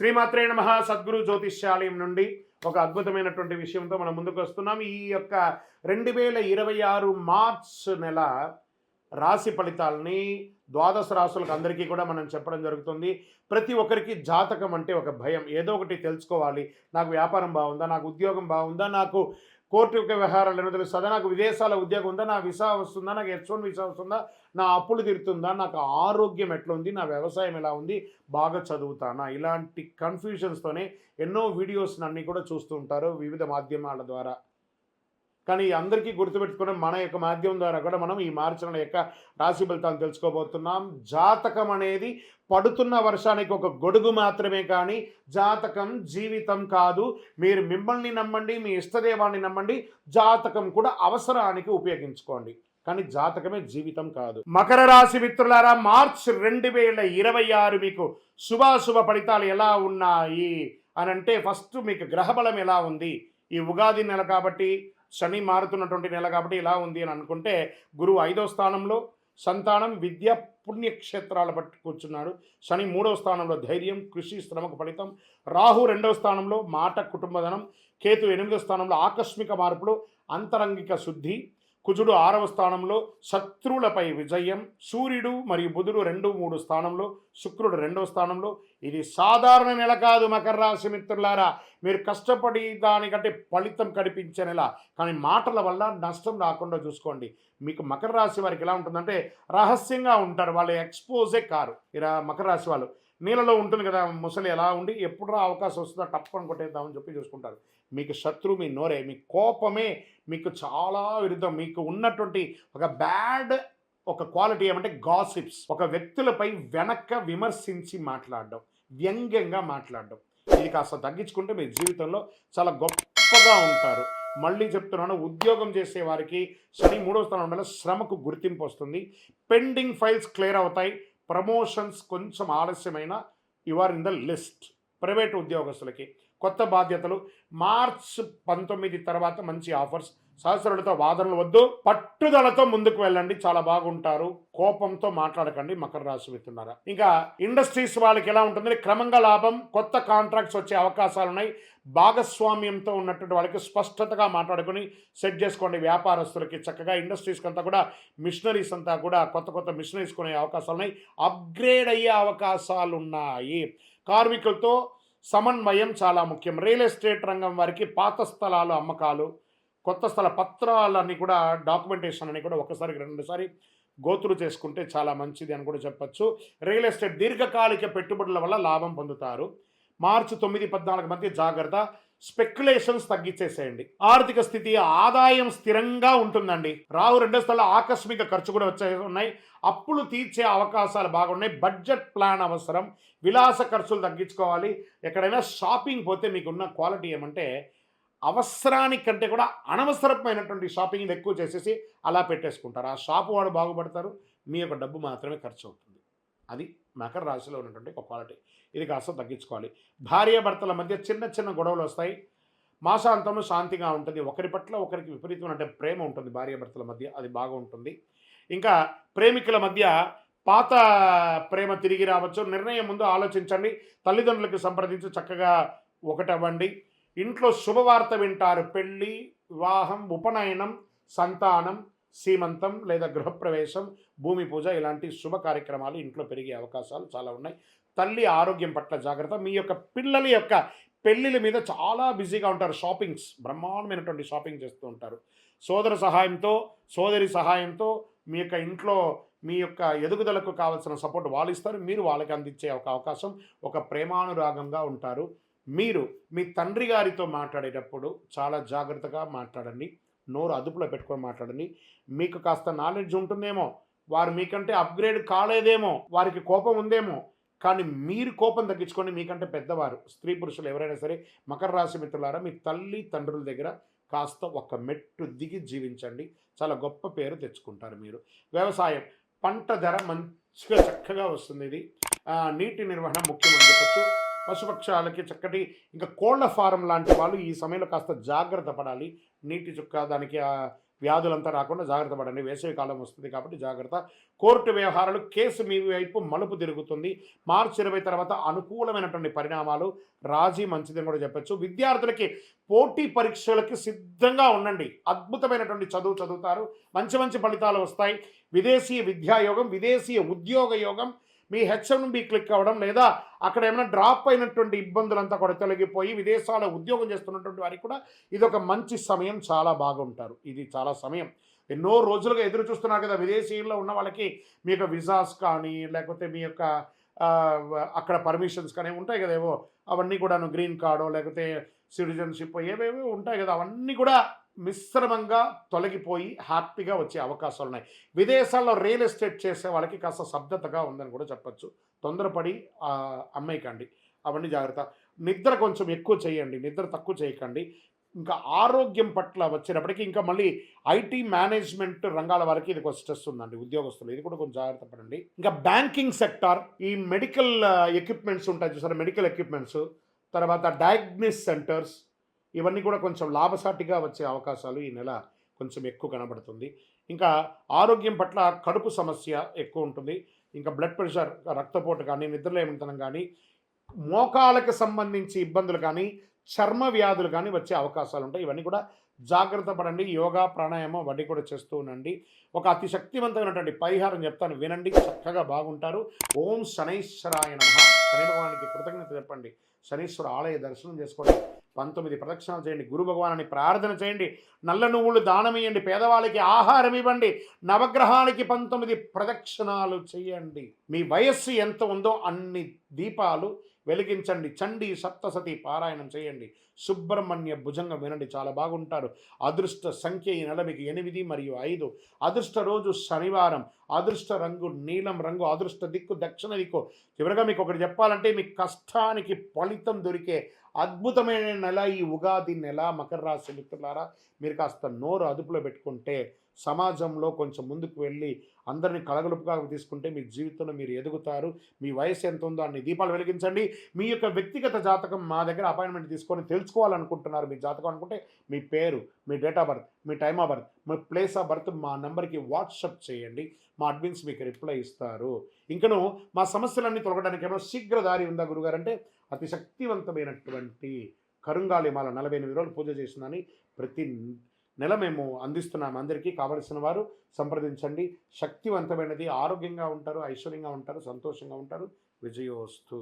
శ్రీమాత్రే నమః. సద్గురు జ్యోతిష్యాలయం నుండి ఒక అద్భుతమైనటువంటి విషయంతో మనం ముందుకు వస్తున్నాం. ఈ యొక్క 2026 మార్చ్ నెల రాశి ఫలితాలని ద్వాదశ రాశులకు అందరికీ కూడా మనం చెప్పడం జరుగుతుంది. ప్రతి ఒక్కరికి జాతకం అంటే ఒక భయం. ఏదో ఒకటి తెలుసుకోవాలి. నాకు వ్యాపారం బాగుందా, నాకు ఉద్యోగం బాగుందా, నాకు కోర్టు వ్యవహారాలు ఏమో తెలుస్తుందా, నాకు విదేశాల ఉద్యోగం ఉందా, నా వీసా వస్తుందా, నాకు H1 వీసా వస్తుందా, నా అప్పులు తీరుతుందా, నాకు ఆరోగ్యం ఎట్లా ఉంది, నా వ్యవసాయం ఎలా ఉంది, బాగా చదువుతానా, ఇలాంటి కన్ఫ్యూజన్స్తోనే ఎన్నో వీడియోస్ అన్నీ కూడా చూస్తూ ఉంటారు వివిధ మాధ్యమాల ద్వారా. కానీ అందరికీ గుర్తుపెట్టుకుని మన యొక్క మాధ్యమం ద్వారా కూడా మనం ఈ మార్చి నెల యొక్క రాశి ఫలితాలు తెలుసుకోబోతున్నాం. జాతకం అనేది పడుతున్న వర్షానికి ఒక గొడుగు మాత్రమే, కానీ జాతకం జీవితం కాదు. మీరు మిమ్మల్ని నమ్మండి, మీ ఇష్టదేవాన్ని నమ్మండి, జాతకం కూడా అవసరానికి ఉపయోగించుకోండి, కానీ జాతకమే జీవితం కాదు. మకర రాశి మిత్రులారా, మార్చ్ 2026 మీకు శుభాశుభ ఫలితాలు ఎలా ఉన్నాయి అని అంటే, ఫస్ట్ మీకు గ్రహబలం ఎలా ఉంది. ఈ ఉగాది నెల కాబట్టి, శని మారుతున్నటువంటి నెల కాబట్టి ఇలా ఉంది అని అనుకుంటే, గురువు 5వ స్థానంలో సంతానం, విద్య, పుణ్యక్షేత్రాల పట్టి కూర్చున్నాడు. శని 3వ స్థానంలో ధైర్యం, కృషి, శ్రమకు ఫలితం. రాహు 2వ స్థానంలో మాట, కుటుంబధనం. కేతు 8వ స్థానంలో ఆకస్మిక మార్పులు, అంతరంగిక శుద్ధి. కుజుడు 6వ స్థానంలో శత్రువులపై విజయం. సూర్యుడు మరియు బుధుడు 2, 3 స్థానంలో, శుక్రుడు 2వ స్థానంలో. ఇది సాధారణ నెల కాదు మకర రాశి మిత్రులారా. మీరు కష్టపడి దానికంటే ఫలితం కనిపించే నెల, కానీ మాటల వల్ల నష్టం రాకుండా చూసుకోండి. మీకు మకర రాశి వారికి ఎలా ఉంటుందంటే, రహస్యంగా ఉంటారు, వాళ్ళు ఎక్స్పోజే కారు. ఇలా మకర రాశి వాళ్ళు నీళ్ళలో ఉంటుంది కదా ముసలి, ఎలా ఉండి ఎప్పుడు అవకాశం వస్తుందో టప్పని కొట్టేద్దామని చెప్పి చూసుకుంటారు. మీకు శత్రువు మీ నోరే, మీ కోపమే మీకు చాలా విరుద్ధం. మీకు ఉన్నటువంటి ఒక బ్యాడ్ ఒక క్వాలిటీ ఏమంటే గాసిప్స్. ఒక వ్యక్తులపై వెనక్కి విమర్శించి మాట్లాడడం, వ్యంగ్యంగా మాట్లాడడం. ఇది కాస్త తగ్గించుకుంటే మీ జీవితంలో చాలా గొప్పగా ఉంటారు. మళ్ళీ చెప్తున్నాను, ఉద్యోగం చేసే వారికి శని 3వ స్థానం వల్ల శ్రమకు గుర్తింపు వస్తుంది. పెండింగ్ ఫైల్స్ క్లియర్ అవుతాయి. ప్రమోషన్స్ కొంచెం ఆలస్యమైన you are in the list. Private ఉద్యోగస్తులకి కొత్త బాధ్యతలు. మార్చ్ 19 తర్వాత మంచి ఆఫర్స్. సహస్రులతో వాదనలు వద్దు, పట్టుదలతో ముందుకు వెళ్ళండి, చాలా బాగుంటారు. కోపంతో మాట్లాడకండి మకర రాశి మిత్రులారా. ఇంకా ఇండస్ట్రీస్ వాళ్ళకి ఎలా ఉంటుంది, క్రమంగా లాభం, కొత్త కాంట్రాక్ట్స్ వచ్చే అవకాశాలు ఉన్నాయి. భాగస్వామ్యంతో ఉన్నటువంటి వాళ్ళకి స్పష్టతగా మాట్లాడుకొని సెట్ చేసుకోండి. వ్యాపారస్తులకి చక్కగా ఇండస్ట్రీస్కి అంతా కూడా మిషనరీస్ అంతా కూడా కొత్త మిషనరీస్ కొనే అవకాశాలు ఉన్నాయి. అప్గ్రేడ్ అయ్యే అవకాశాలు ఉన్నాయి. కార్మికులతో సమన్వయం చాలా ముఖ్యం. రియల్ ఎస్టేట్ రంగం వారికి పాత స్థలాలు అమ్మకాలు, కొత్త స్థల పత్రాలన్నీ కూడా డాక్యుమెంటేషన్ అని కూడా ఒకసారి 2 గోతులు చేసుకుంటే చాలా మంచిది అని కూడా చెప్పచ్చు. రియల్ ఎస్టేట్ దీర్ఘకాలిక పెట్టుబడుల వల్ల లాభం పొందుతారు. మార్చి 9, 14 మధ్య జాగ్రత్త. స్పెక్యులేషన్స్ తగ్గించేసేయండి. ఆర్థిక స్థితి, ఆదాయం స్థిరంగా ఉంటుందండి. రాహు 2వ స్థలంలో ఆకస్మిక ఖర్చు కూడా ఉన్నాయి. అప్పులు తీర్చే అవకాశాలు బాగున్నాయి. బడ్జెట్ ప్లాన్ అవసరం. విలాస ఖర్చులు తగ్గించుకోవాలి. ఎక్కడైనా షాపింగ్ పోతే మీకున్న క్వాలిటీ ఏమంటే, అవసరానికంటే కూడా అనవసరమైనటువంటి షాపింగ్ ఎక్కువ చేసేసి అలా పెట్టేసుకుంటారు. ఆ షాపు వాడు బాగుపడతారు, మీ యొక్క డబ్బు మాత్రమే ఖర్చు అవుతుంది. అది మకర రాశిలో ఉన్నటువంటి ఒక క్వాలిటీ. ఇది కాస్త తగ్గించుకోవాలి. భార్యాభర్తల మధ్య చిన్న గొడవలు వస్తాయి. మాసాంతంలో శాంతిగా ఉంటుంది. ఒకరి పట్ల ఒకరికి విపరీతమైన ప్రేమ ఉంటుంది భార్యాభర్తల మధ్య, అది బాగా ఉంటుంది. ఇంకా ప్రేమికుల మధ్య పాత ప్రేమ తిరిగి రావచ్చు. నిర్ణయం ముందు ఆలోచించండి. తల్లిదండ్రులకు సంప్రదించి చక్కగా ఒకటవ్వండి. ఇంట్లో శుభవార్త వింటారు. పెళ్ళి, వివాహం, ఉపనయనం, సంతానం, సీమంతం లేదా గృహప్రవేశం, భూమి పూజ, ఇలాంటి శుభ కార్యక్రమాలు ఇంట్లో పెరిగే అవకాశాలు చాలా ఉన్నాయి. తల్లి ఆరోగ్యం పట్ల జాగ్రత్త. మీ యొక్క పిల్లల యొక్క పెళ్ళిళ్ళ మీద చాలా బిజీగా ఉంటారు. షాపింగ్స్, బ్రహ్మాండమైనటువంటి షాపింగ్ చేస్తూ ఉంటారు. సోదర సహాయంతో, సోదరి సహాయంతో మీ యొక్క ఇంట్లో మీ యొక్క ఎదుగుదలకు కావాల్సిన సపోర్ట్ వాళ్ళు ఇస్తారు, మీరు వాళ్ళకి అందించే ఒక అవకాశం. ఒక ప్రేమానురాగంగా ఉంటారు. మీరు మీ తండ్రి గారితో మాట్లాడేటప్పుడు చాలా జాగ్రత్తగా మాట్లాడండి. నోరు అదుపులో పెట్టుకొని మాట్లాడండి. మీకు కాస్త నాలెడ్జ్ ఉంటుందేమో, వారు మీకంటే అప్గ్రేడ్ కాలేదేమో, వారికి కోపం ఉందేమో, కానీ మీరు కోపం తగ్గించుకొని, మీకంటే పెద్దవారు స్త్రీ పురుషులు ఎవరైనా సరే మకర రాశి మిత్రులారా, మీ తల్లి తండ్రుల దగ్గర కాస్త ఒక మెట్టు దిగి జీవించండి. చాలా గొప్ప పేరు తెచ్చుకుంటారు మీరు. వ్యవసాయం, పంట ధర మంచిగా చక్కగా వస్తుంది. ఇది నీటి నిర్వహణ ముఖ్యమని చెప్పచ్చు. పశుపక్షాలకి చక్కటి, ఇంకా కోళ్ల ఫారం లాంటి వాళ్ళు ఈ సమయంలో కాస్త జాగ్రత్త పడాలి. నీటి చుక్క దానికి వ్యాధులంతా రాకుండా జాగ్రత్త పడండి. వేసవి కాలం వస్తుంది కాబట్టి జాగ్రత్త. కోర్టు వ్యవహారాలు కేసు మీ వైపు మలుపు తిరుగుతుంది. మార్చి 20 తర్వాత అనుకూలమైనటువంటి పరిణామాలు, రాజీ మంచిదని కూడా చెప్పొచ్చు. విద్యార్థులకి పోటీ పరీక్షలకి సిద్ధంగా ఉండండి. అద్భుతమైనటువంటి చదువు చదువుతారు, మంచి మంచి ఫలితాలు వస్తాయి. విదేశీయ విద్యాయోగం, విదేశీయ ఉద్యోగ యోగం, మీ H1B క్లిక్ అవ్వడం, లేదా అక్కడ ఏమైనా డ్రాప్ అయినటువంటి ఇబ్బందులంతా కూడా తొలగిపోయి విదేశాల్లో ఉద్యోగం చేస్తున్నటువంటి వారికి కూడా ఇది ఒక మంచి సమయం. చాలా బాగుంటారు. ఇది చాలా సమయం. ఎన్నో రోజులుగా ఎదురు చూస్తున్నారు కదా విదేశీయుల్లో ఉన్న వాళ్ళకి. మీ యొక్క విజాస్ కానీ, లేకపోతే మీ యొక్క అక్కడ పర్మిషన్స్ కానీ ఉంటాయి కదా, ఏవో అవన్నీ కూడాను, గ్రీన్ కార్డో లేకపోతే సిటిజన్షిప్ ఏవేవో ఉంటాయి కదా, అవన్నీ కూడా మిశ్రమంగా తొలగిపోయి హ్యాపీగా వచ్చే అవకాశాలు ఉన్నాయి. విదేశాల్లో రియల్ ఎస్టేట్ చేసే వాళ్ళకి కాస్త శబ్దతగా ఉందని కూడా చెప్పచ్చు. తొందరపడి అమ్మేయకండి, అవన్నీ జాగ్రత్త. నిద్ర కొంచెం ఎక్కువ చేయండి, నిద్ర తక్కువ చేయకండి. ఇంకా ఆరోగ్యం పట్ల వచ్చేటప్పటికి ఇంకా మళ్ళీ ఐటీ మేనేజ్మెంట్ రంగాల వరకు ఇది కొంచెం స్ట్రెస్ ఉందండి ఉద్యోగస్తులు, ఇది కూడా కొంచెం జాగ్రత్త పడండి. ఇంకా బ్యాంకింగ్ సెక్టార్, ఈ మెడికల్ ఎక్విప్మెంట్స్ ఉంటాయి చూసారా, మెడికల్ ఎక్విప్మెంట్స్, తర్వాత డయాగ్నిస్ సెంటర్స్, ఇవన్నీ కూడా కొంచెం లాభసాటిగా వచ్చే అవకాశాలు ఈ నెల కొంచెం ఎక్కువ కనబడుతుంది. ఇంకా ఆరోగ్యం పట్ల కడుపు సమస్య ఎక్కువ ఉంటుంది. ఇంకా బ్లడ్ ప్రెషర్, రక్తపోటు కానీ, నిద్రలేమితనం కానీ, మోకాలకు సంబంధించి ఇబ్బందులు కానీ, చర్మ వ్యాధులు కానీ వచ్చే అవకాశాలు ఉంటాయి. ఇవన్నీ కూడా జాగ్రత్త పడండి. యోగా, ప్రాణాయామం అవన్నీ కూడా చేస్తూ ఉండండి. ఒక అతి శక్తివంతమైనటువంటి పరిహారం చెప్తాను, వినండి, చక్కగా బాగుంటారు. ఓం శనైశ్వరాయ నమః. శని భగవానికి కృతజ్ఞత చెప్పండి. శనీశ్వర ఆలయ దర్శనం చేసుకోండి. 19 ప్రదక్షిణాలు చేయండి. గురు భగవాన్ని ప్రార్థన చేయండి. నల్ల నువ్వులు దానం ఇవ్వండి. పేదవాళ్ళకి ఆహారం ఇవ్వండి. నవగ్రహానికి 19 ప్రదక్షిణాలు చేయండి. మీ వయస్సు ఎంత ఉందో అన్ని దీపాలు వెలిగించండి. చండీ సప్తసతి పారాయణం చేయండి. సుబ్రహ్మణ్య భుజంగం వినండి, చాలా బాగుంటారు. అదృష్ట సంఖ్య ఈ నెల మీకు 8 మరియు 5. అదృష్ట రోజు శనివారం. అదృష్ట రంగు నీలం రంగు. అదృష్ట దిక్కు దక్షిణ దిక్కు. చివరిగా మీకు ఒకటి చెప్పాలంటే, మీ కష్టానికి ఫలితం దొరికే అద్భుతమైన నెల ఈ ఉగాది నెల. మకర రాశి మిత్రులారా, మీరు కాస్త నోరు అదుపులో పెట్టుకుంటే, సమాజంలో కొంచెం ముందుకు వెళ్ళి అందరినీ కలగలుపుగా తీసుకుంటే మీ జీవితంలో మీరు ఎదుగుతారు. మీ వయసు ఎంత ఉందో అన్ని దీపాలు వెలిగించండి. మీ యొక్క వ్యక్తిగత జాతకం మా దగ్గర అపాయింట్మెంట్ తీసుకొని తెలుసుకోవాలనుకుంటున్నారు మీ జాతకం అనుకుంటే, మీ పేరు, మీ డేట్ ఆఫ్ బర్త్, మీ టైమ్ ఆఫ్ బర్త్, మీ ప్లేస్ ఆఫ్ బర్త్ మా నెంబర్కి వాట్సాప్ చేయండి. మా అడ్మిన్స్ మీకు రిప్లై ఇస్తారు. ఇంకను మా సమస్యలన్నీ తొలగడానికి ఏమైనా శీఘ్రదారి ఉందా గురుగారు అంటే, అతి శక్తివంతమైనటువంటి కరుంగాలి మాల 48 రోజులు పూజ చేసిందని ప్రతి నెల మేము అందిస్తున్నాము. అందరికీ కావలసిన వారు సంప్రదించండి. శక్తివంతమైనది, ఆరోగ్యంగా ఉంటారు, ఐశ్వర్యంగా ఉంటారు, సంతోషంగా ఉంటారు. విజయోస్తు.